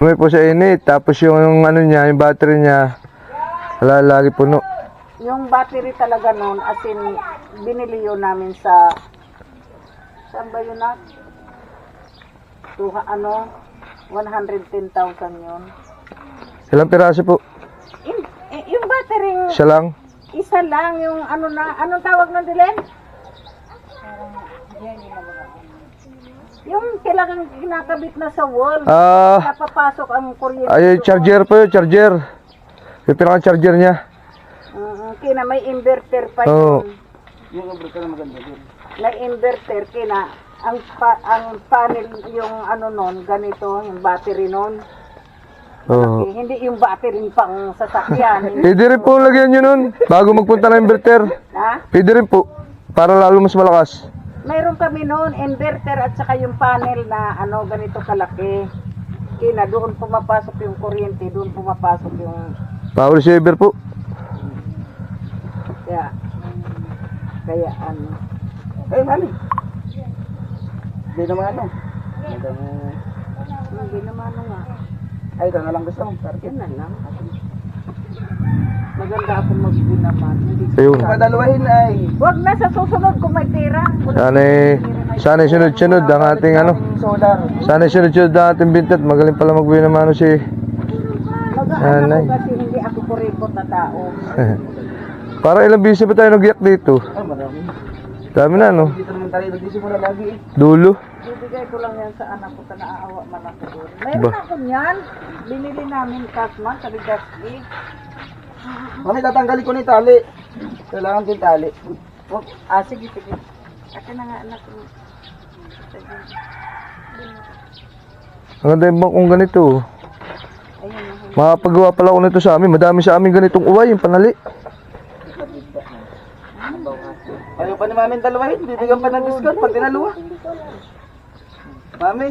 May po sa init, tapos yung ano niya, yung battery niya, lagi puno. Yung battery talaga noon, as in, binili yun namin sa, saan ba yun na? 110,000 yun. Ilang piraso po? Yung battery, Isa lang? isa lang, yung ano na, anong tawag nun, Dilen? Yung kailangan kinakabit na sa wall, napapasok ang kuryente. Ay, charger po yun, charger. Yung pinaka-charger niya. Kina may inverter pa Oo. yun. Yung inverter na maganda din. May inverter, kina, ang panel, yung ano nun, ganito, yung battery nun. Oo. Hindi yung battery pang sasakyan. Pwede rin po lagyan nyo nun, bago magpunta ng inverter. Ha? Pwede rin po, para lalo mas malakas. Mayroon kami noon, inverter at saka yung panel na ano, ganito kalaki. Kina, doon pumapasok yung kuryente, doon pumapasok yung... Power saver po. Kaya ano. Mami. Hindi naman ano. Hindi naman ano nga. Ay, ito na lang gusto mo. Yan na lang. Maganda ako magbinaman. Ayun. Padalawahin ay. Huwag na sa susunod kung may pera. Sana'y sunod-sunod ang ating ano. Sana'y sunod-sunod ang ating bintat. Magaling pala magbinamano si Mag-aanak ko kasi hindi ako kuripot na tao. Para ilang bisis pa tayo nagyak dito? Marami. Dami na, no? Dito naman tayo nagsisimula lagi eh. Dulo. Bibigay ko lang yan sa anak ko, naawa man ako doon. Mayroon ako niyan. Binili namin kasman sa Ligaspi. Mami, tatanggalin ko na yung tali. Kailangan din tali. Sige. Akin na nga anak ko. Ang ganda yung bangkong ganito. Makapagawa pala ako nito sa amin. Madami sa amin ganitong uway, yung panali. Ayaw pa ni mami dalawahin. Bibigyan pa ng discount pag tinaluwa. Mami.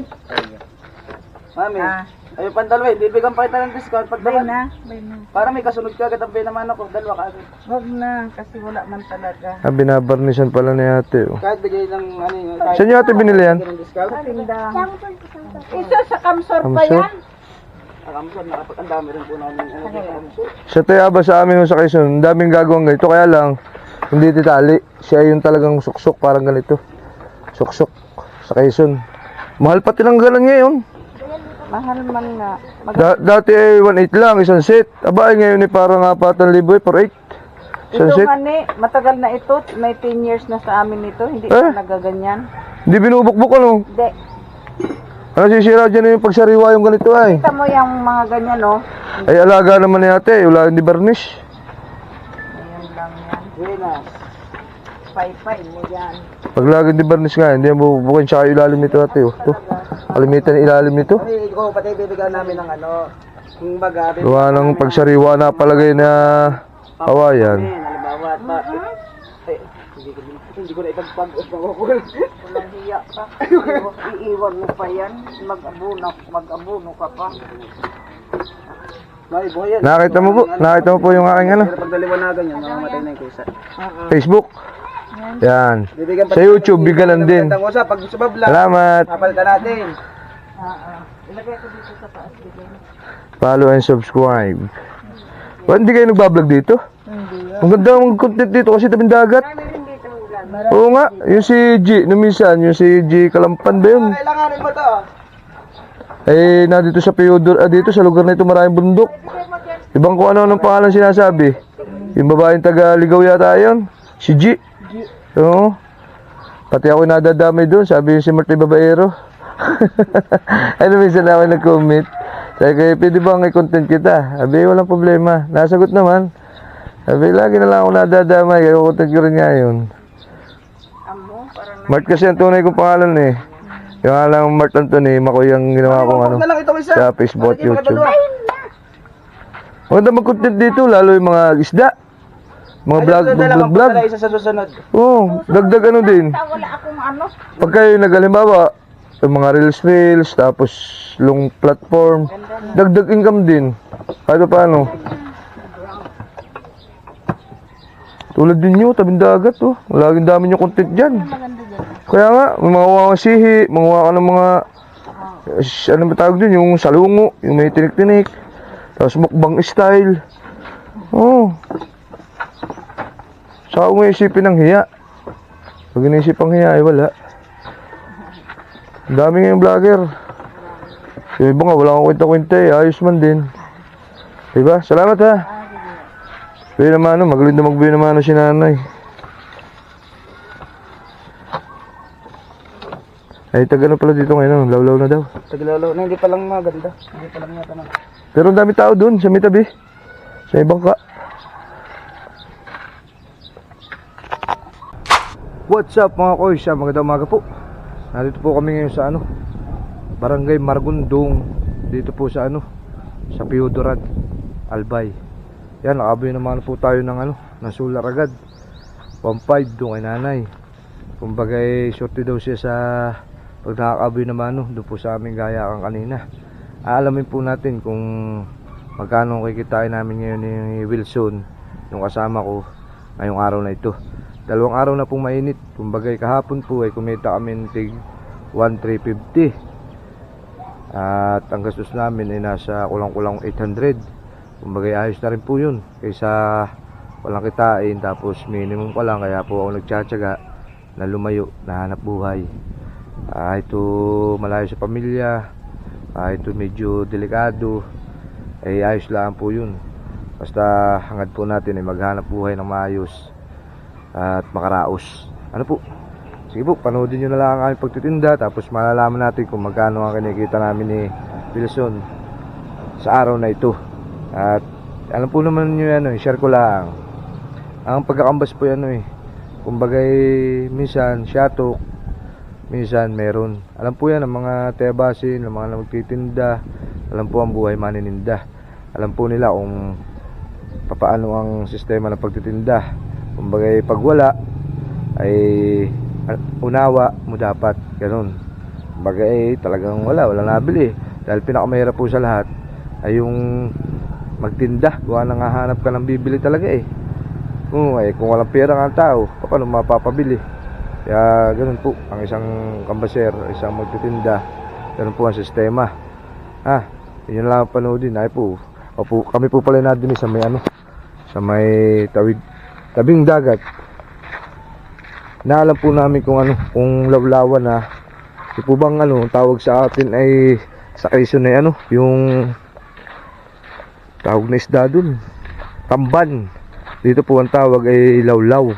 Ayaw pa dalawahin. Bibigyan pa kita ng discount pag Bay dalawa. na. Para may kasunod ka agad ang pinaman ako. Dalawa ka agad. Huwag na, kasi wala man talaga. Binabarnisan pala ni ate. Oh. Kahit bigay ng ano yun. Kahit Saan niyo ate binili yan? ng discount. Tindahan. Isa sa Kamsor pa Kamsor? yan. Ang dami rin po namin. Sa Tayaba sa amin sa Quezon, ang daming gagawang ganito. Kaya lang, hindi titali. Siya yung talagang suksok, parang ganito. Suksok sa Quezon. Mahal pati ng galan ngayon. Mahal man nga. Dati ay 1.8 lang, isang set. Aba, ngayon ay parang 4,000 for 8. Isang Ito set. nga matagal na ito. May 10 years na sa amin ito. Hindi pa nagaganyan. Hindi binubukbuk ano. Hindi. Ano sisira dyan yung pagsariwa yung ganito ay. Kita mo yung mga ganyan, no? Ay alaga naman ni ate, wala hindi varnish. Ayun lang yan. Buenas. Pay mo yan. Pag lagi di varnish nga, hindi yan bubukin siya ilalim nito ate. Oh. Ito, kalimitan ng ilalim nito. Mami, ikaw pati bibigyan namin ng ano. Yung baga. Gawa ng pagsariwa na palagay na kawayan. Halimbawa, hindi ko na ipagpag-os ng Walang hiya ka. Iiwan mo pa yan. Mag-abuno ka pa. Mami, buhay yan. Nakita mo po? Nakita mo po yung aking ano? Pero pag daliwanagan yan, mamamatay na yung kusa. Facebook. Yan. Bibigyan pa Sa YouTube, bigalan din. Usap, pag sumabla, Salamat. kapalitan natin. Ilagay ko dito sa taas. Follow and subscribe. Hindi kayo nagbablog dito? Hindi. Ang ganda ng content dito kasi tabing dagat. Oo nga, yung si G, numisan, yung si G Kalampan ba yun? Kailanganin mo to. Eh, na dito sa Piodor, dito sa lugar na ito maraming bundok. Ibang kung ano ng pangalan sinasabi. Yung babaeng taga Ligaw yata yun, si G. Oo. Pati ako nadadamay doon, sabi yung si Marty Babaero. Ano minsan ako nag-comment. Sabi ko, pwede bang i-content kita? Sabi, walang problema. Nasagot naman. Sabi, lagi na lang ako nadadamay, kaya content ko rin nga yun. Mart kasi ang tunay kong pangalan eh. Yung alang Mart Anthony, makoy ang ginawa kong ano sa Facebook at YouTube. Maganda mag-content dito, lalo yung mga isda. Mga vlog. Isa sa susunod. Oo, dagdag ano din. Wala akong ano. Pag kayo nag-alimbawa, yung mga reels, tapos long platform, dagdag income din. Kahit paano. Tulad din nyo, tabing dagat oh. Laging dami nyo content dyan. Kaya nga, may mga wawang sihi, mga wawang ng mga ano ba tawag dun? Yung salungo, yung may tinik-tinik. Tapos mukbang style. Oh. Saka kung isipin ng hiya. Pag inisip ang hiya, ay wala. Ang dami ngayong vlogger. Yung iba nga, wala akong kwenta-kwenta eh. Ayos man din. Diba? Salamat ha. Pwede naman magaling na magbuhay naman si nanay. Ay, taga pala dito ngayon, lawlaw na daw. Taglalaw na, hindi pa lang maganda. Hindi pa lang yata na. Pero ang dami tao dun, sa may tabi. Sa ibang ka. What's up mga koys? Magandang umaga po. Nandito po kami ngayon sa Barangay Margundong. Dito po sa sa Piudoran, Albay. Yan, nakabuhay naman po tayo ng ng solar agad. 1.5 doon kay nanay. Kumbaga shorty daw siya sa pag nakakaboy naman doon po sa aming gaya kang kanina. Aalamin po natin kung magkano kikitain namin ngayon ni Wilson, yung kasama ko ngayong araw na ito. 2 araw na pong mainit. Kumbaga kahapon po ay kumita kami ng tig 1,350. At ang gastos namin ay nasa kulang-kulang 800. Kumbaga ayos na rin po yun kaysa walang kitain tapos minimum pa lang. Kaya po ako nagtsatsaga na lumayo, na hanap buhay. Ito malayo sa pamilya, ito medyo delikado, ay ayos lang po yun. Basta hangad po natin ay maghanap buhay ng maayos at makaraos. Ano po? Sige po, panoodin nyo na lang ang aming pagtitinda. Tapos malalaman natin kung magkano ang kinikita namin ni Wilson sa araw na ito. At alam po naman nyo share ko lang. Ang pagkakambas po kumbaga minsan shatok, minsan meron. Alam po yan ang mga tebasin, ang mga magtitinda. Alam po ang buhay manininda. Alam po nila kung paano ang sistema ng pagtitinda. Kumbaga pag wala ay unawa mo dapat, ganun. Kumbaga talagang wala nabili. Dahil pinakamahirap po sa lahat ay yung magtinda. Gawa nang hahanap ka ng bibili talaga kung walang pera ang tao, paano mapapabili? Kaya ganun po ang isang kambaser, isang magtitinda. Ganun po ang sistema. Yun lang panoodin. Kami po pala na din sa may sa may tabing dagat. Naalam po namin kung lawlawan na. Di po bang tawag sa atin ay sa Quezon ay yung tawag na isda dun, tamban. Dito po ang tawag ay lawlaw.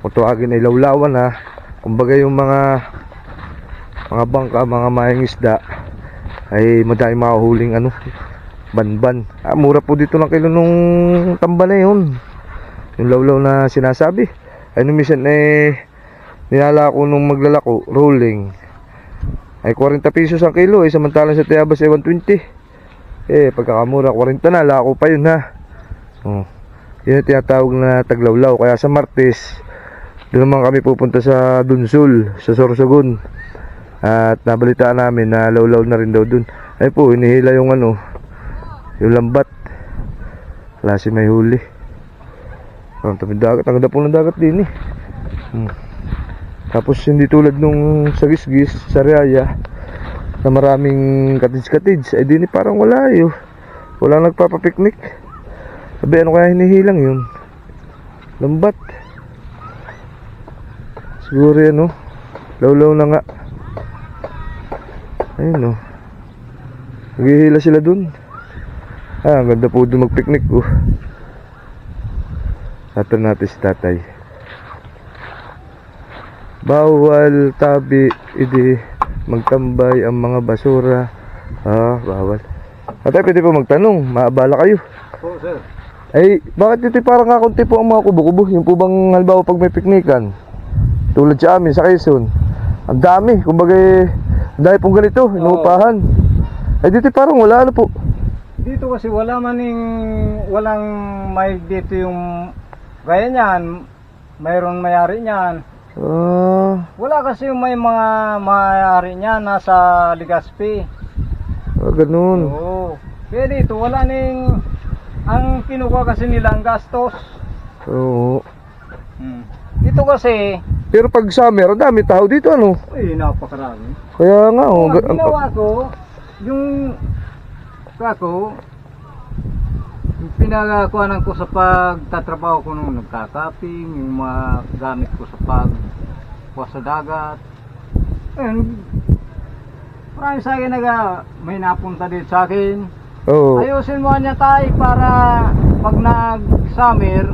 Kung tawagin ay lawlawan na, kumbaga yung mga bangka, mga mayang isda ay madami mahuhuling banban. Mura po dito lang kilo nung tamban na yun. Yung lawlaw na sinasabi ay minsan nilala ko nung maglalako rolling ay 40 pesos ang kilo samantalang sa Tayabas ay 120. Pagkakamura 40 na, lako pa yun yun ang tinatawag na taglawlaw. Kaya sa Martes doon naman kami pupunta sa Dunsol, sa Sorsogon. At nabalitaan namin na lawlaw na rin daw dun. Ay po, inihila yung yung lambat. Klase may huli. Ang dagat, ang ganda po ng dagat din Tapos hindi tulad nung sa Gisgis, sa Riaya na maraming cottage. Ay din parang wala walang nagpapapiknik. Sabi kaya hinihilang yun? Lambat. Siguro yan lawlaw na nga. Ayun naghihila sila dun. Ang ganda po dun magpiknik Satan natin si tatay. Bawal tabi, idi magtambay ang mga basura. Bawal. Tatay, pwede po magtanong, maabala kayo. Oo, sir. Ay, bakit dito parang kakunti po ang mga kubo-kubo? Yung po bang halimbawa pag may piknikan tulad sa amin, sa Quezon, ang dami, kumbaga dahil pong ganito, inuupahan. Ay dito parang wala po. Dito kasi walang may dito yung gaya niyan, mayroon mayari niyan. Wala kasi yung may mga mayari niyan nasa Legazpi. Ganun. Oo. Kaya dito wala ang kinukuha kasi nila ang gastos. Oo. Dito kasi Pero pag summer, ang dami tao dito, ano? Ay, napakarami. Kaya nga, oh. Ang ginawa ko, yung kako, pinagakuanan ko sa pagtatrabaho ko nung nagkakaping, yung mga gamit ko sa pagpuas sa dagat. Ayun, marami sa akin may napunta din sa akin. Oo. Ayusin mo niya tayo para pag nag-summer,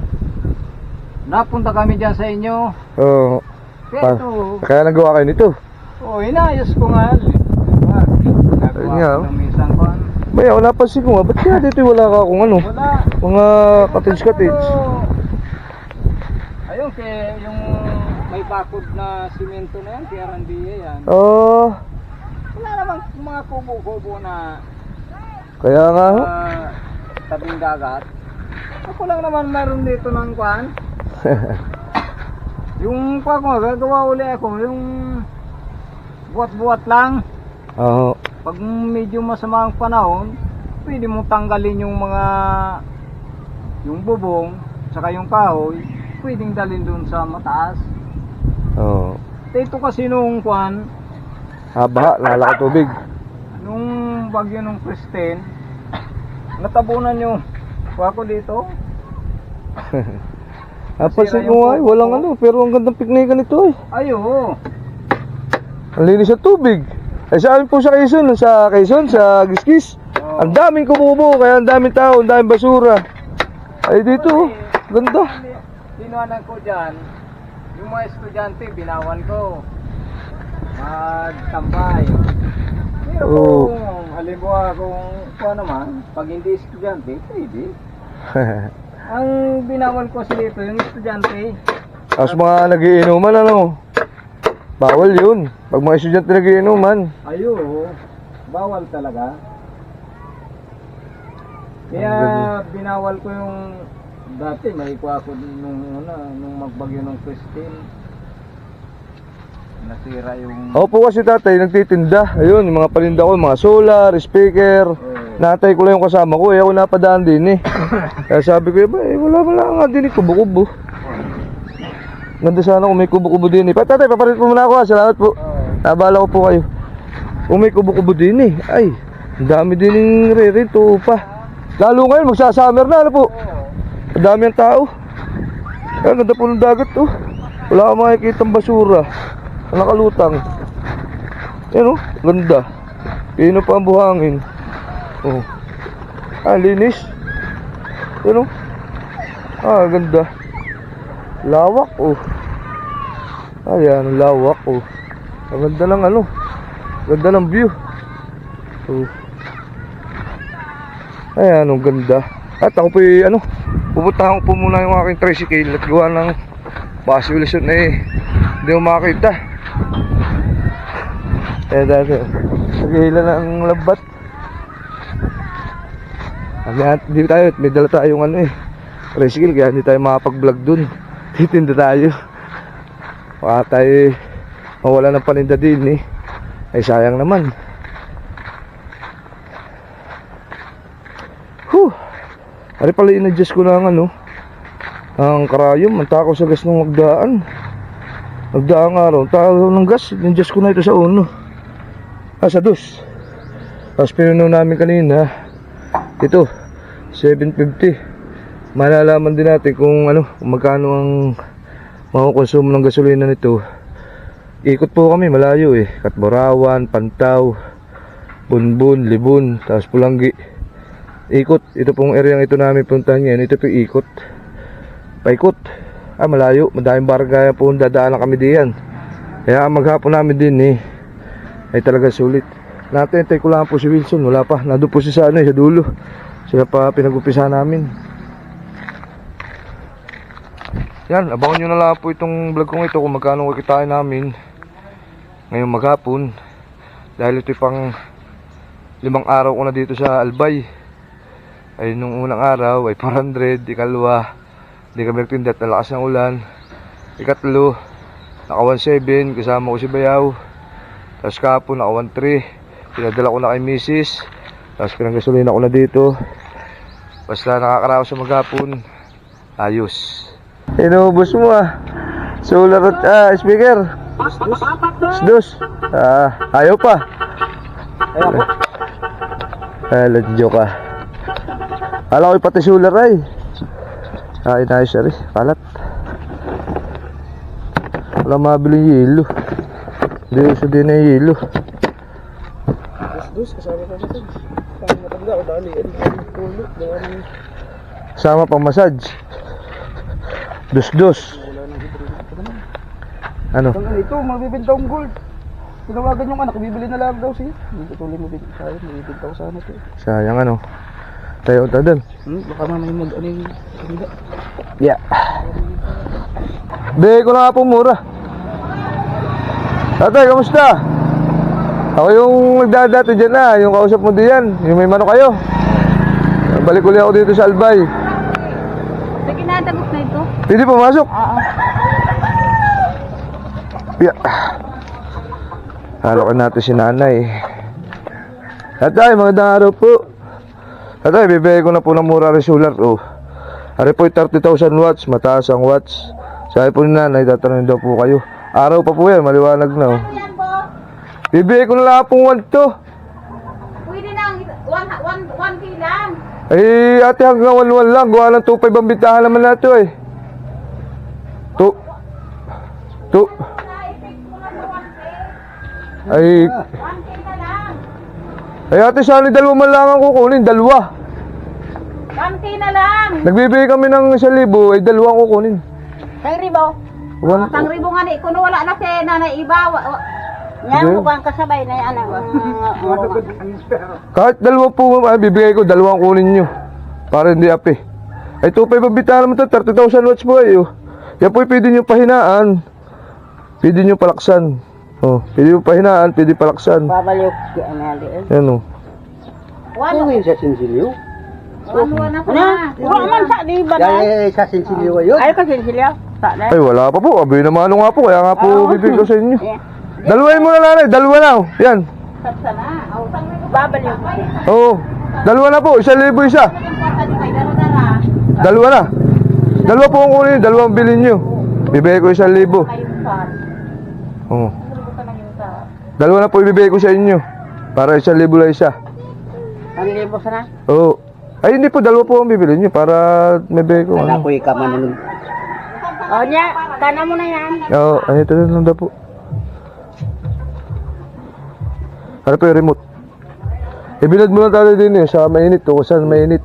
napunta kami dyan sa inyo. Oo. Kaya ito, Kaya nagawa kayo nito. inayos ko nga. Ayun nga, oh. Nagawa ko ng minsan ko. Baya, wala napansin ko nga. Ba't kaya dito wala ka kung ano? Wala. Mga cottage. Ayun, kaya yung may bakod na simento na yan, kaya randiya yan. Oo. Wala namang mga kubo-kubo na Kaya nga, ho. tabing dagat. Ako lang naman meron dito ng kwan. Yung kwan ko, gagawa uli ako, yung buwat-buwat lang. Oo. Pag medyo masama ang panahon, pwede mo tanggalin yung bubong, saka yung kahoy, pwedeng dalhin dun sa mataas. Oo. Ito kasi nung kwan, Baha, lalaki tubig. nung bagyo ng Kristen, natabunan yung kuha ko dito. Napansin ko nga, walang ano, pero ang gandang piknikan nito eh. Ayo, Ang linis ng tubig. Sa amin po sa Quezon, sa Giskis. Oh. Ang daming kububo, kaya ang daming tao, ang daming basura. Ay dito, oh, ganda. Tinuanan ko dyan, yung mga estudyante, binawan ko magtambay. Pero Oo. kung halimbawa kung naman, pag hindi estudyante, pwede. Ang binawan ko sila ito, yung estudyante. Tapos mga nagiinuman, ano, bawal yun. Pag mga estudyante nagiinuman. Ayo, bawal talaga. Kaya binawal ko yung dati, may kuha ko nung magbagyo ng Christine. Nasira yung Ako po kasi tatay, nagtitinda. Ayun, yung mga palinda ko, mga solar, speaker. Natay ko lang yung kasama ko, ako napadaan din eh. Kaya sabi ko, wala nga din eh, kubo-kubo. Ganda sana kung may kubo-kubo din eh. Tatay, papalit po muna ako ha, salamat po. Nabala ko po kayo. Kung may kubo-kubo din eh, ay, ang dami din yung re-rento pa. Lalo ngayon, magsa-summer na, ano po? Ang dami ang tao. Ay, ganda po ng dagat oh. Wala akong makikitang basura. Nakalutang. Yan oh, ganda. Pino pa ang buhangin. Oh. Linis. Yan oh. Ganda. Lawak oh. Ayan, lawak oh. Ang ganda ng ano. Ganda ng view. Oh. Ayan, ang ganda. At ako po pupunta ko po muna yung aking tricycle at gawa ng basiwilasyon hindi ko makakita. Dati nagihila ng lambat. Hindi tayo, may dala tayong tricycle, kaya hindi tayo makapag-vlog dun. Titinda tayo. Baka tayo mawala ng paninda din eh. Ay sayang naman. Ari pala in-adjust ko lang ang karayom, ang takaw sa gas ng magdaang araw, takaw ng gas, in-adjust ko na ito sa uno. Sa dos. Tapos pinuno namin kanina, ito, 750. Malalaman din natin kung magkano ang makukonsumo ng gasolina nito. Ikot po kami, malayo Katbarawan, Pantaw, Bunbun, Libun, tapos Pulanggi. Ikot, ito pong area ito namin puntahan ngayon. Ito po ikot. Paikot. Malayo, madaming barangay po dadaanan kami diyan. Kaya maghapon namin din ay talaga sulit. Natentay ko lang po si Wilson, wala pa. Nandun po siya sa sa dulo. Sila pa pinag-umpisa namin. Yan, abangan nyo na lang po itong vlog kong ito kung magkano kikitain namin ngayong maghapon. Dahil ito pang 5 araw ko na dito sa Albay. Ay nung unang araw ay 400, ikalwa hindi kami nagtinda at nalakas ng ulan, ikatlo naka 17 kasama ko si Bayaw, tapos kahapon naka 13 pinadala ko na kay Mrs. Tapos pinanggasolina ko na dito, basta nakakaraos sa maghapon ayos. Inubos mo Solar at speaker. Dus. Ayaw pa. Ayan po. Let's joke ka. Alam ko pati solar ay. Inayos na rin. Kalat. Wala mabiling yelo. Hindi uso din na yelo. Dus, kasama pa siya. Kasama matanda o dali. Tulog. Sama pang massage. Dus. Ano? Ito, magbibintang gold. Tinawagan yung anak, bibili na lang daw siya. Hindi tuloy mo din tayo, magbibintang ko sana ito. Sayang ano. Tayo ta dun. Baka mamay mag-ano yung kanila. Yeah. Bigay ko na nga po mura. Tatay, kamusta? Ako yung nagdadato dyan na, yung kausap mo diyan, yung may manok kayo. Balik ulit ako dito sa Albay. Sige na, tapos na ito. Pwede pumasok? Oo. Yeah. Halokan natin si nanay. Tatay, magandang araw po. Tatay, bibigay ko na po ng mura rin solar. Ari po 30,000 watts, mataas ang watts. Sabi po ni nanay, tatanungin daw po kayo. Araw pa po yan, maliwanag na. Yan po. Bibigay ko na lang pong 1 to. Pwede na, 1K lang. Eh, ate hanggang 1-1 lang. Gawa ng 2.5 ang bintahan naman nato eh. 2. Ay, 1K na lang. ay ate, sana dalawa man lang ang kukunin. Dalawa. 1K na lang. Nagbibigay kami ng 1,000, ay dalawa ang kukunin. Sang ribo. One, Sang ribo nga ni, kuno wala na si nanay iba. Yan, mukhang kasabay na yan. kahit dalawa po, bibigay ko, dalawang kunin nyo. Para hindi api. Ay 2.5 ang bintahan naman to, 30,000 watts po eh. Yan po pwede nyo pahinaan. Pwede nyo palaksan. Pwede nyo pahinaan, pwede palaksan. Babalik si Anali. Yan Ano yung sa sinsilyo? Ano na ko na. Wala man sa di ba? Sa sinsilyo yun? Ay ka sinsilya. Sa na. Ay, wala pa po. Abay naman nga po. Kaya nga po bibigay ko sa inyo. Dalawain mo na nanay. Dalawa na. Yan. Sa na. Babalik. Dalawa na po. 1,000 isa. Dalawa na. Dalawa po ang kunin. Dalawang bilhin nyo. Bibigay ko 1,000. Dalawa na po ibibigay ko sa inyo. Para 1,000 lang isa. Ang libo sana? Ay, hindi po. Dalawa po ang bibili nyo. Para may bigay ko. Ano? Ako'y kamanunod. O niya, kana mo na yan. Ito na lang daw po. Ano po yung remote? Ibilad mo lang tali din sa mainit. Kung saan mainit.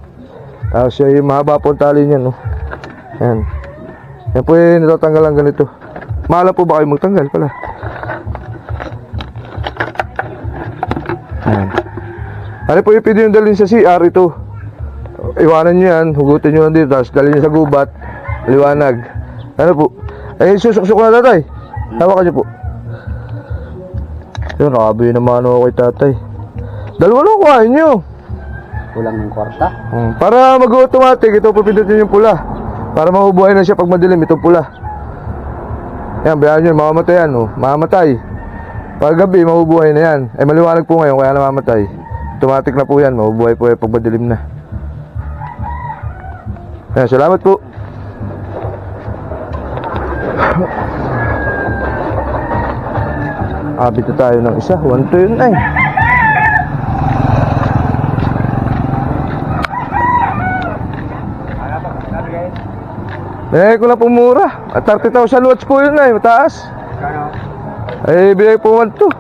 Tapos yung mahaba po ang tali niyan. Yan. Yan po yung natatanggal ang ganito. Mahal po ba kayo magtanggal pala? Yan. Ano po yung pwede yung dalhin sa CR ito? Iwanan nyo yan, hugutin nyo lang dito, tapos dalhin nyo sa gubat, liwanag. Ano po? Ay, susuk-suk na tatay. Hawakan nyo po. Yun, nakabi naman ako kay tatay. Dalawa lang kuhain nyo. Kulang ng kwarta. Para mag-automatic, ito pipindutin yung pula. Para mahubuhay na siya pag madilim, itong pula. Yan, bayaan nyo, mamamatay yan, mamamatay. Pag gabi, mahubuhay na yan. Ay, maliwanag po ngayon, kaya namamatay. Automatic na po yan, mahubuhay po yan pag madilim na. Yan, salamat po. Abit na tayo ng isa. 1 to yun ay. Ko na po mura. 30,000 watts po yun ay. Mataas. Ay, bigay po 1 to.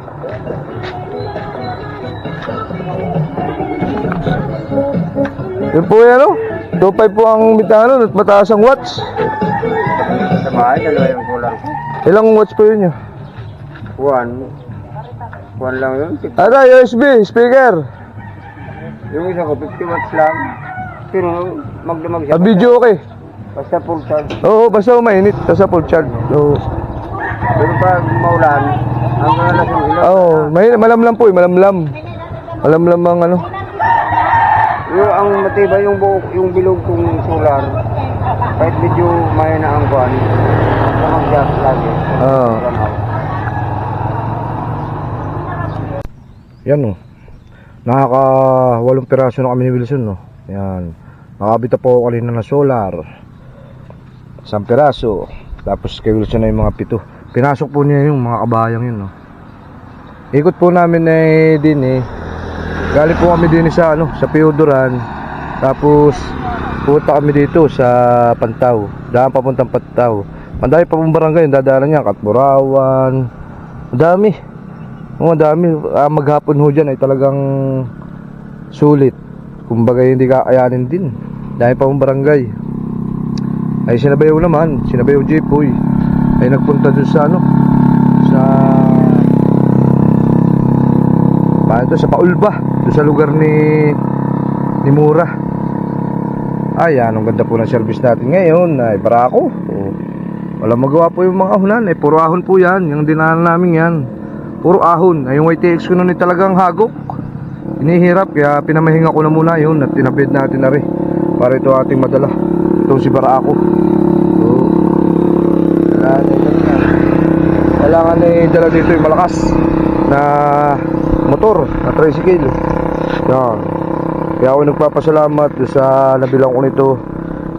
Yun po yan 2.5 po ang bitahan at mataas ang watts. Sa bahay, dalawa yung kulang. Ilang watts po yun yun? 1 lang yun. USB, speaker. Yung isa ko, 50 watts lang. Pero magdamag siya. Video okay. Basta full charge. Oo, basta mainit. Basta full charge. Oo. Pero pag maulan, hanggang alas yung ilaw. Oo, malamlam po malamlam. Malamlam ang ano. Yung ang matibay yung buhok, yung bilog kong solar. Kahit medyo may na ang kuhan. Basta mag-gas lagi. Oo. Yan Nakaka 8 piraso na kami ni Wilson Yan. Nakabita po ako kanina na solar. 1 piraso. Tapos kay Wilson na yung mga 7. Pinasok po niya yung mga kabayang yun, no. Ikot po namin din galing po kami din sa sa Piodoran. Tapos punta kami dito sa Pantaw. Daan papuntang Pantaw. Mandami pa pong barangay, dadaanan niya, Katburawan. Madami. Madami. Maghapon ho dyan ay talagang sulit. Kumbaga hindi kakayanin din. Dahil pa pong barangay. Ay sinabayaw naman, sinabayaw Jepoy. Ay nagpunta doon sa sa paano to, sa Paulba, doon sa lugar ni Mura. Ay, ang ganda po ng service natin ngayon. Ay, barako. Wala magawa po yung mga ahunan. Ay, puro ahon po yan. Yung dinaanan namin yan. Puro ahon. Ay, yung YTX ko nun ay talagang hagok. Inihirap. Kaya pinamahinga ko na muna yun. At tinabid natin na rin. Para ito ating madala. Itong si barako. So, kailangan dala dito yung malakas na motor, na tricycle. Yan. Kaya ako nagpapasalamat sa nabilang ko nito.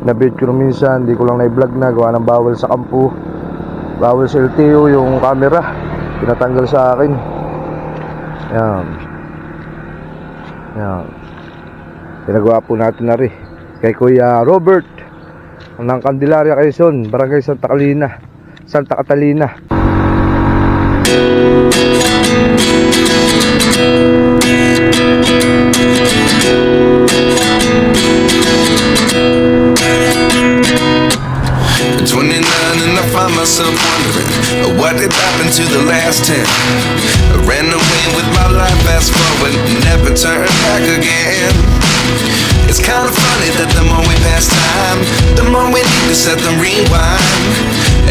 Nabit ko minsan, hindi ko lang na-vlog na. Gawa ng bawal sa kampo, bawal sa LTO yung camera. Pinatanggal sa akin. Yan. Yan. Pinagawa po natin na rin kay Kuya Robert ng Candelaria, Quezon, Barangay Santa Catalina. At 29 and I find myself wondering what did happen to the last 10. I ran away with my life, fast forward, never turn back again. It's kind of funny that the more we pass time, the more we need to set the rewind.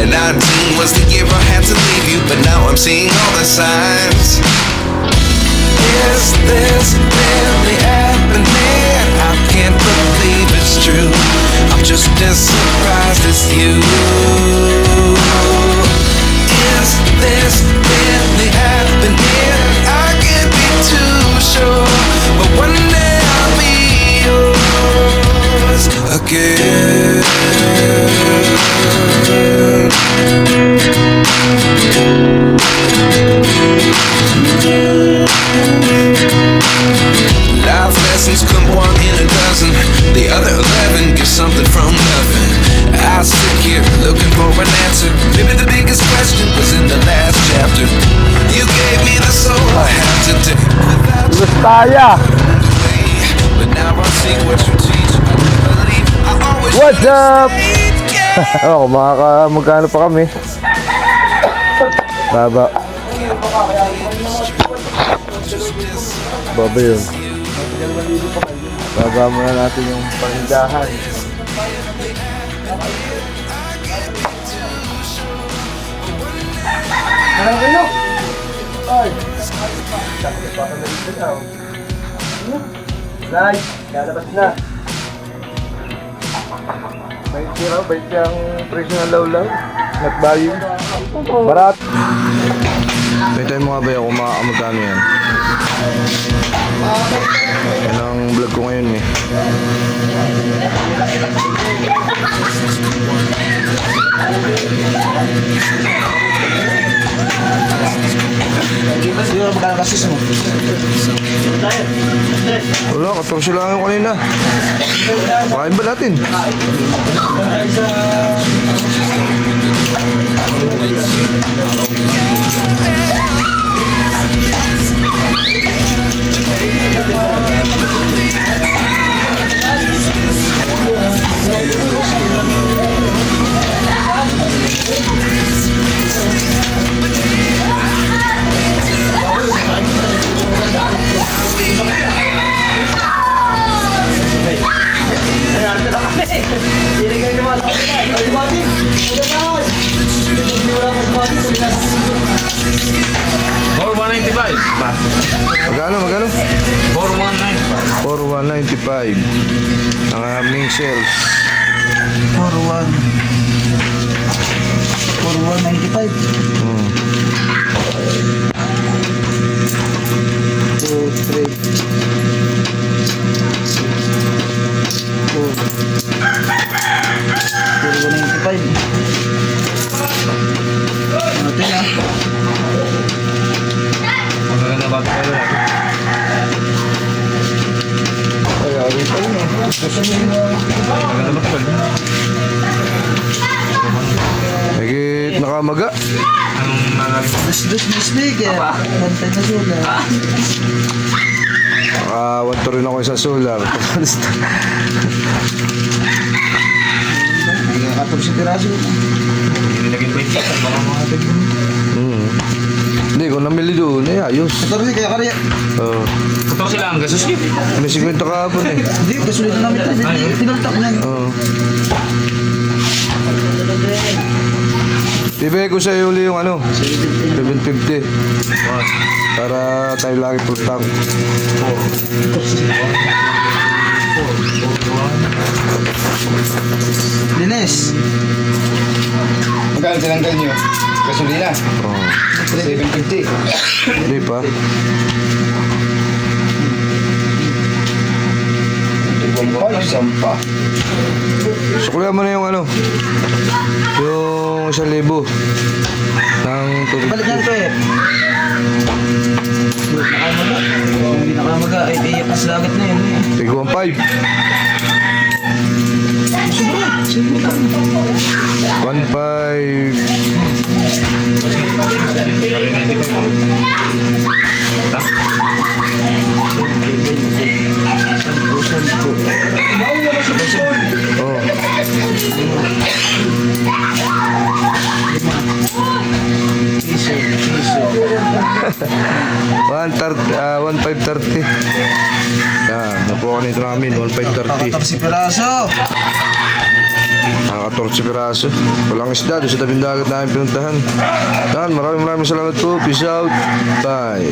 And 19 was the year I had to leave you, but now I'm seeing all the signs. Is this really happening? I can't believe it's true. I'm just as surprised as you. Is this really happening? I can't be too sure, but one day I'll be yours again. Life lessons come 1 in a dozen. The other 11 get something from nothing. I sit here looking for an answer. Maybe the biggest question was in the last chapter. You gave me the soul I have today. Lustaya! But now I see what you teach. I believe I always What's up? yeah. Oh, magkano pa kami? Baba. Baba yun. Baba muna natin yung panindahan. Anong kayo? Ay! Nay, lalabas na. 20 ang presyo ng lawlaw. Not value. Barat. May tayo mga bayo kung magkano yan. Yan ang vlog ko ngayon eh. Siguro magkano kasis mo? Wala, 14 lang yung kanina. Pakain ba natin? Magkano? 4,195 ang aming sales. 4,195. 2, 3, 4,195. Higit nakamaga. Nakawanto rin ako sa solar. Hindi, kung namili doon, ayos. Oo. Ito sila ang gasos yun. May 50 kahapon eh. Oo. Ibigay ko sa'yo uli yung 750. Para tayo lagi full tank. Dines. Magkano tinanggal nyo? Gasolina? Oo. 750. Hindi pa. Sampa. Suklihan mo na yung yung 1,000 ng tubig. Balik yan ko eh. Hindi nakamaga. Ay, pas lagat na yun eh. Tigo ang 5. 1,500. Oh. 1,530. Yan, nakuha nito namin, 1,530. 14 piraso. 14 piraso. Walang isda doon sa tabing dagat namin pinuntahan. Yan, maraming salamat po. Peace out. Bye.